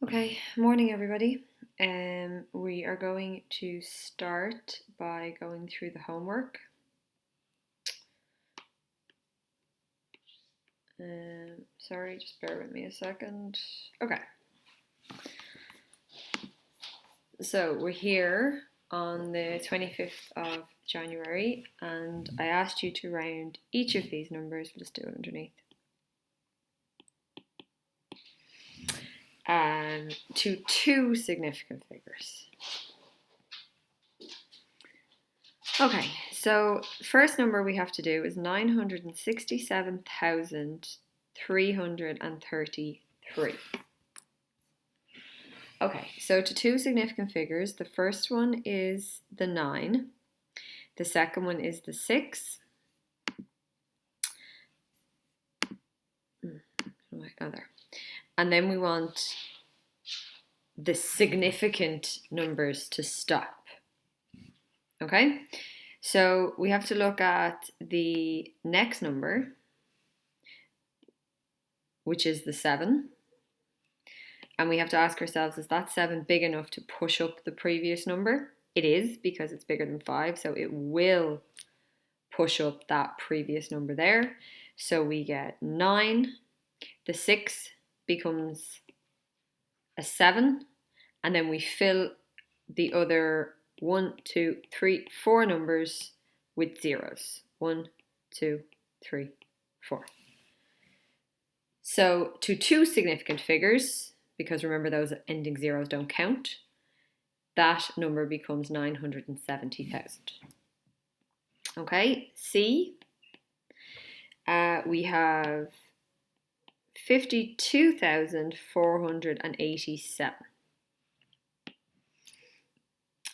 Okay, morning everybody. We are going to start by going through the homework. Sorry, just bear with me a second. Okay. So we're here on the 25th of January, and I asked you to round each of these numbers. We'll just do it underneath. To two significant figures. Okay, so first number we have to do is 967,333. Okay, so to two significant figures, the first one is the 9, the second one is the 6. And then we want the significant numbers to stop. Okay, so we have to look at the next number, which is the 7. And we have to ask ourselves, is that 7 big enough to push up the previous number? It is, because it's bigger than 5, so it will push up that previous number there. So we get 9, the 6 becomes a 7, and then we fill the other 1, 2, 3, 4 numbers with zeros. 1, 2, 3, 4. So to two significant figures, because remember those ending zeros don't count, that number becomes 970,000. Okay, C, we have 52,487.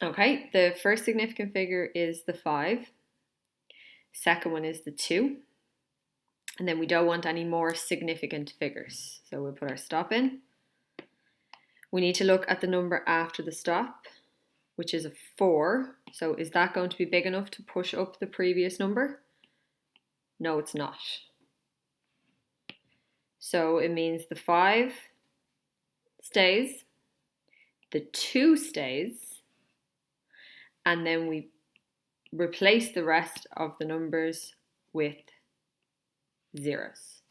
Okay, the first significant figure is the 5. Second one is the 2. And then we don't want any more significant figures. So we'll put our stop in. We need to look at the number after the stop, which is a 4. So is that going to be big enough to push up the previous number? No, it's not. So it means the 5 stays, the 2 stays, and then we replace the rest of the numbers with zeros.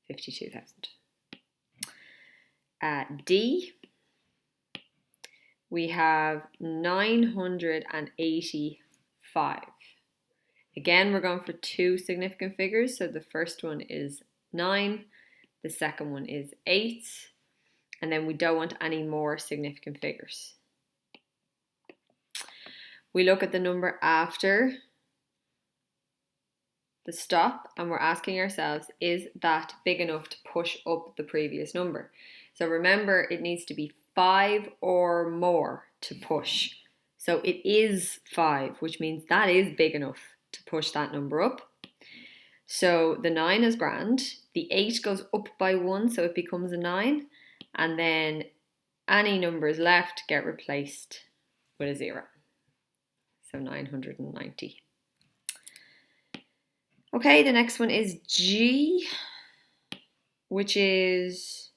52,000. At D, we have 985. Again, we're going for two significant figures. So the first one is 9, the second one is 8, and then we don't want any more significant figures. We look at the number after the stop, and we're asking ourselves, is that big enough to push up the previous number? So remember, it needs to be 5 or more to push. So it is 5, which means that is big enough to push that number up. So the 9 is grand. The 8 goes up by 1, so it becomes a 9. And then any numbers left get replaced with a 0. So 990. Okay, the next one is G, which is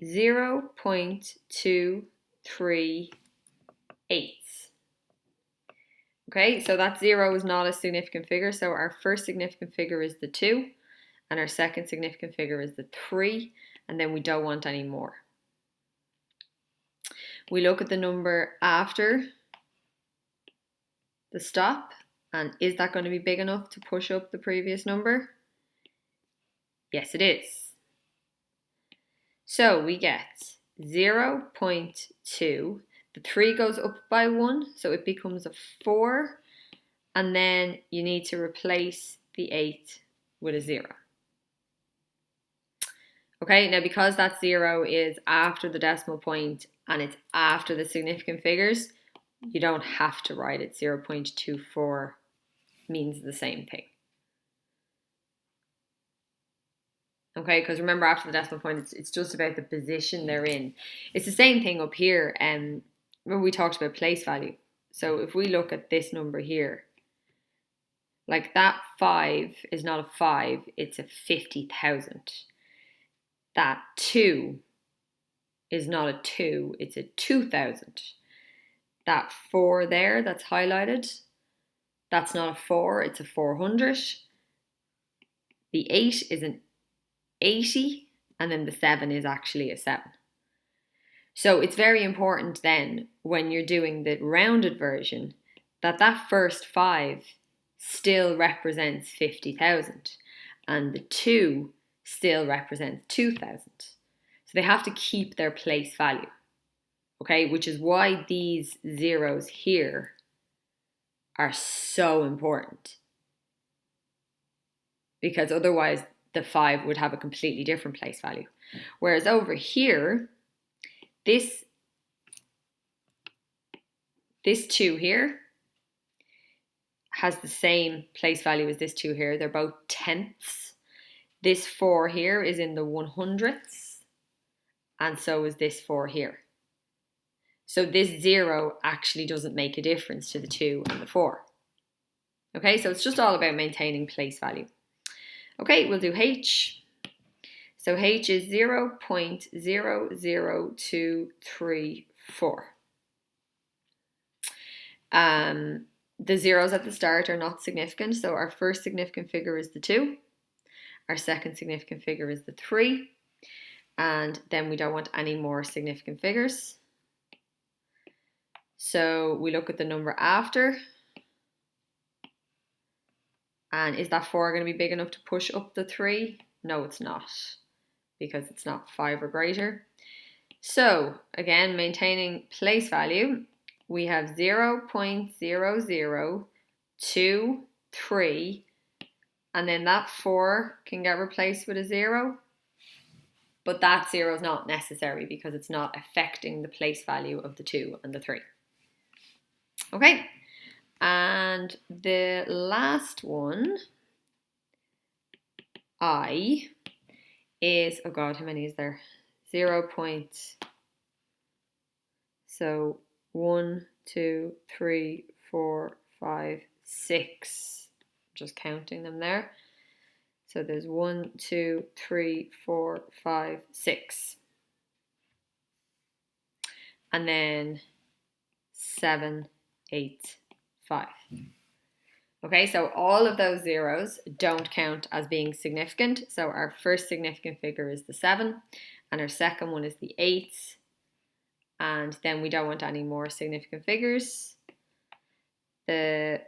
0.238. Okay, so that 0 is not a significant figure. So our first significant figure is the 2, and our second significant figure is the 3, and then we don't want any more. We look at the number after the stop, and is that going to be big enough to push up the previous number? Yes, it is. So we get 0.2. The 3 goes up by 1, so it becomes a 4. And then you need to replace the 8 with a 0. Okay, now because that 0 is after the decimal point and it's after the significant figures, you don't have to write it. 0.24 means the same thing. Okay, because remember, after the decimal point, it's just about the position they're in. It's the same thing up here. Remember we talked about place value. So if we look at this number here, like that 5 is not a 5, it's a 50,000. That 2 is not a 2, it's a 2000. That 4 there that's highlighted, that's not a 4, it's a 400. The 8 is an 80, and then the 7 is actually a 7. So it's very important then, when you're doing the rounded version, that first 5 still represents 50,000, and the 2 still represents 2,000. So they have to keep their place value, okay? Which is why these zeros here are so important, because otherwise the 5 would have a completely different place value. Whereas over here, this 2 here has the same place value as this 2 here. They're both tenths. This 4 here is in the 100ths, and so is this 4 here. So this 0 actually doesn't make a difference to the 2 and the 4. Okay, so it's just all about maintaining place value. Okay, we'll do H. So H is 0.00234. The zeros at the start are not significant, so our first significant figure is the 2. Our second significant figure is the 3. And then we don't want any more significant figures. So we look at the number after. And is that 4 going to be big enough to push up the 3? No, it's not, because it's not 5 or greater. So again, maintaining place value, we have 0.0023, and then that 4 can get replaced with a 0, but that 0 is not necessary because it's not affecting the place value of the 2 and the 3. Okay, and the last one, I, is, oh God, how many is there? 0. So 1, 2, 3, 4, 5, 6. Just counting them there. So there's 1, 2, 3, 4, 5, 6. And then 7, 8, 5. Okay, so all of those zeros don't count as being significant. So our first significant figure is the 7, and our second one is the 8. And then we don't want any more significant figures. The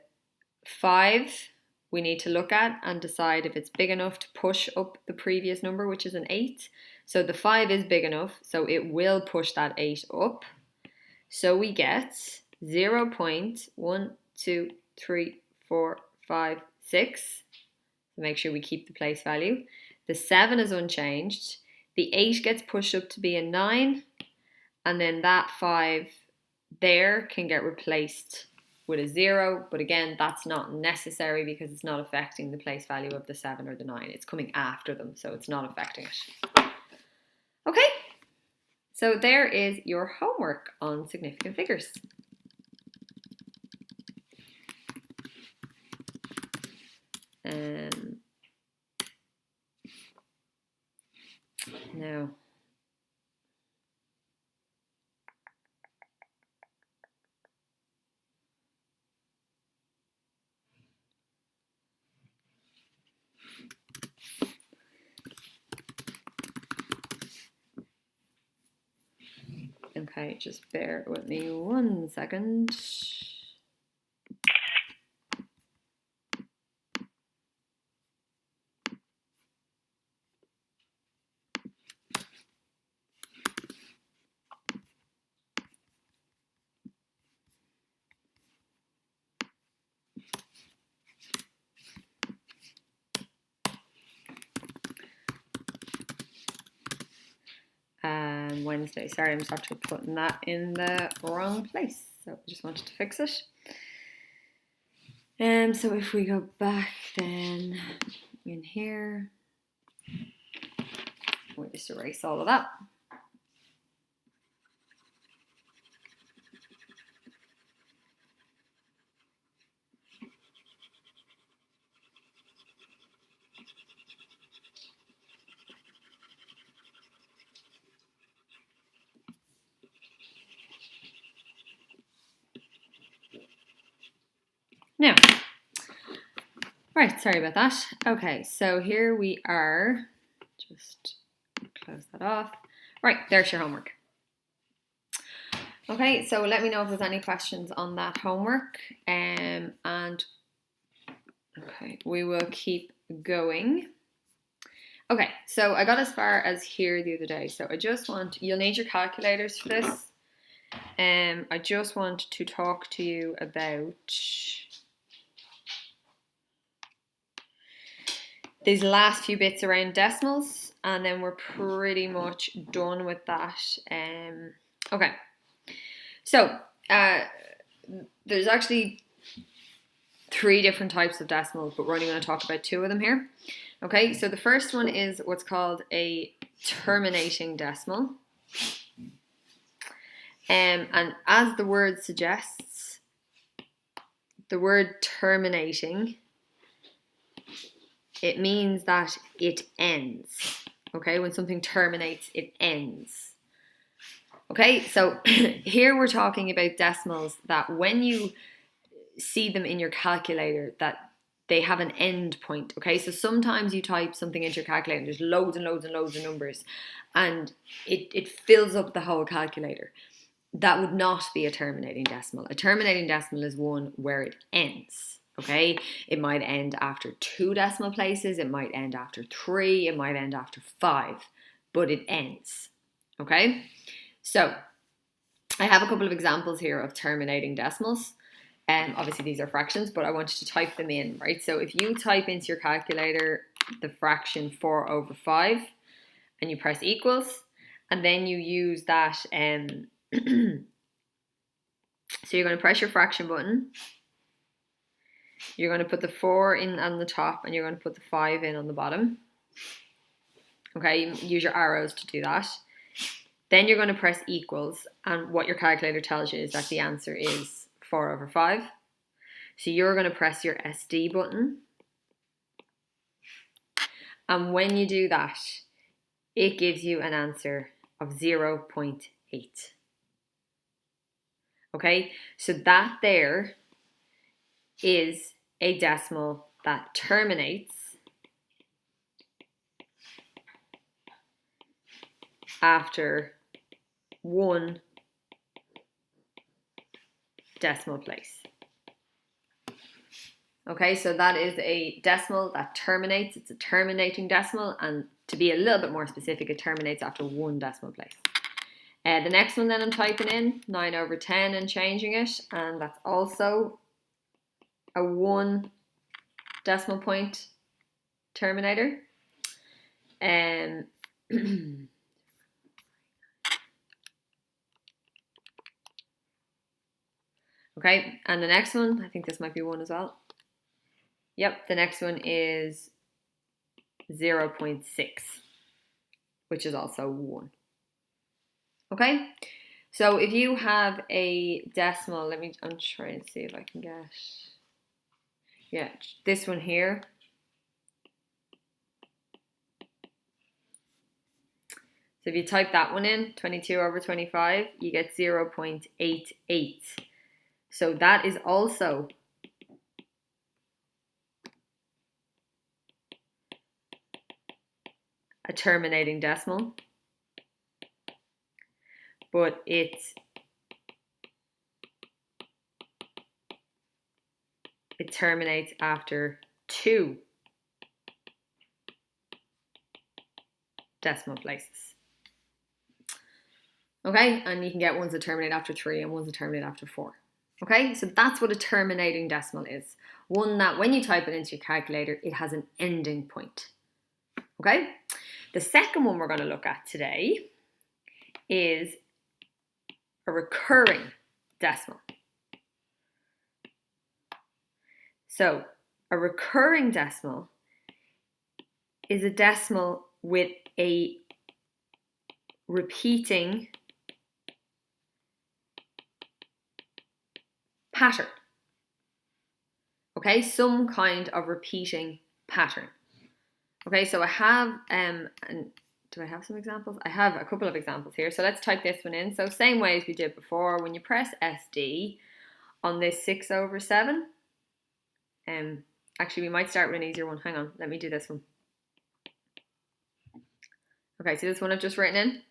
5 we need to look at and decide if it's big enough to push up the previous number, which is an 8. So the 5 is big enough, so it will push that 8 up. So we get 0.123456. So make sure we keep the place value. The 7 is unchanged. The 8 gets pushed up to be a 9. And then that 5 there can get replaced with a 0. But again, that's not necessary because it's not affecting the place value of the 7 or the 9. It's coming after them, so it's not affecting it. Okay, so there is your homework on significant figures. Now, okay, just bear with me 1 second. Wednesday. Sorry, I'm just actually putting that in the wrong place. So I just wanted to fix it. So if we go back then in here, we'll just erase all of that. Now, right, sorry about that. Okay, so here we are. Just close that off. Right, there's your homework. Okay, so let me know if there's any questions on that homework. And okay, we will keep going. Okay, so I got as far as here the other day. So you'll need your calculators for this. I just want to talk to you about these last few bits around decimals, and then we're pretty much done with that. Okay, so there's actually 3 different types of decimals, but we're only going to talk about 2 of them here. Okay, so the first one is what's called a terminating decimal. And as the word suggests, the word terminating, it means that it ends. Okay, when something terminates, it ends. Okay, so here we're talking about decimals that when you see them in your calculator, that they have an end point. Okay, so sometimes you type something into your calculator and there's loads and loads and loads of numbers and it fills up the whole calculator. That would not be a terminating decimal. A terminating decimal is one where it ends. Okay, it might end after 2 decimal places, it might end after 3, it might end after 5, but it ends. Okay, so I have a couple of examples here of terminating decimals. Obviously these are fractions, but I want you to type them in, right? So if you type into your calculator the fraction 4 over 5 and you press equals, and then you use that, so you're going to press your fraction button, you're going to put the 4 in on the top, and you're going to put the 5 in on the bottom. Okay, you use your arrows to do that. Then you're going to press equals, and what your calculator tells you is that the answer is 4 over 5. So you're going to press your SD button. And when you do that, it gives you an answer of 0.8. Okay, so that there is a decimal that terminates after 1 decimal place. Okay, so that is a decimal that terminates. It's a terminating decimal, and to be a little bit more specific, it terminates after 1 decimal place. The next one then I'm typing in 9 over 10 and changing it, and that's also a 1 decimal point terminator. Okay, and the next one, I think this might be 1 as well. Yep, the next one is 0.6, which is also 1. Okay, so if you have a decimal, I'm trying to see if I can get, yeah, this one here. So if you type that one in, 22 over 25, you get 0.88. So that is also a terminating decimal, but it terminates after 2 decimal places. Okay, and you can get ones that terminate after 3 and ones that terminate after 4. Okay, so that's what a terminating decimal is. One that when you type it into your calculator, it has an ending point. Okay, the second one we're going to look at today is a recurring decimal. So a recurring decimal is a decimal with a repeating pattern. Okay, some kind of repeating pattern. Okay, so I have, and do I have some examples? I have a couple of examples here. So let's type this one in. So same way as we did before, when you press SD on this 6 over 7, Actually, we might start with an easier one. Hang on, let me do this one. Okay, so this one I've just written in.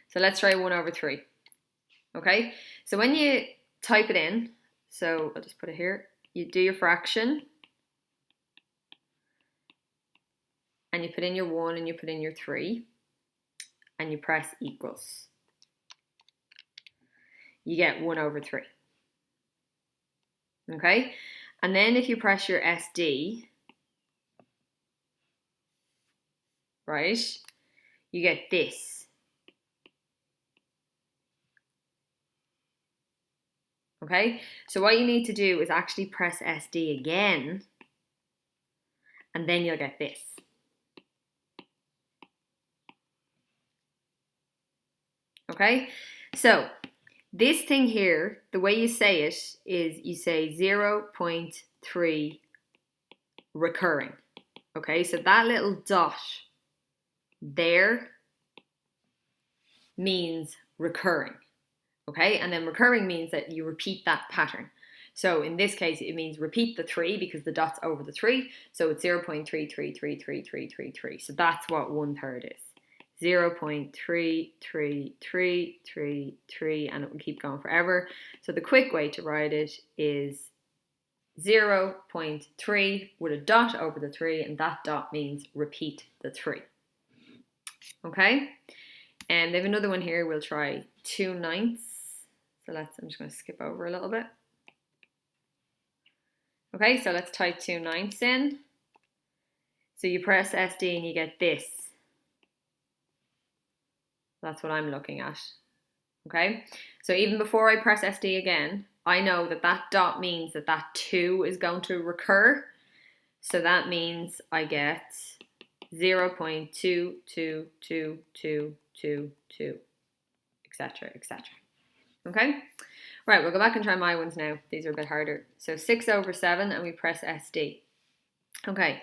So let's try 1 over 3. Okay, so when you type it in, so I'll just put it here, you do your fraction, and you put in your 1 and you put in your 3, and you press equals. You get 1 over 3. Okay, and then if you press your SD, right, you get this. Okay, so what you need to do is actually press SD again, and then you'll get this. Okay, so this thing here, the way you say it is you say 0.3 recurring. Okay, so that little dot there means recurring. Okay, and then recurring means that you repeat that pattern. So in this case, it means repeat the 3 because the dot's over the 3. So it's 0.33333333. So that's what 1/3 is. 0.33333, and it will keep going forever. So the quick way to write it is 0.3 with a dot over the 3, and that dot means repeat the 3. Okay, and they have another one here. We'll try 2/9. So I'm just going to skip over a little bit. Okay, so let's type 2/9 in. So you press SD and you get this. That's what I'm looking at. Okay, so even before I press SD again, I know that that dot means that that 2 is going to recur. So that means I get 0.22222, etc., etc. Okay, right, we'll go back and try my ones now. These are a bit harder. So 6 over 7, and we press SD. Okay,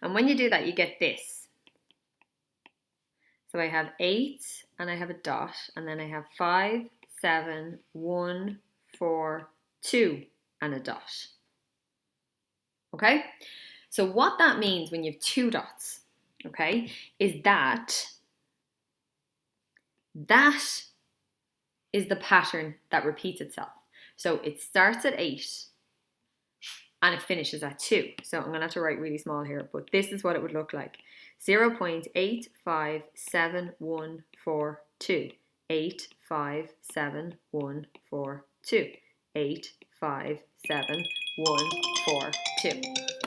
and when you do that, you get this. So I have 8, and I have a dot, and then I have 5, 7, 1, 4, 2, and a dot. Okay, so what that means when you have 2 dots, okay, is that is the pattern that repeats itself. So it starts at 8 and it finishes at 2. So I'm going to have to write really small here, but this is what it would look like. 0.857142. 8574142. 8574142.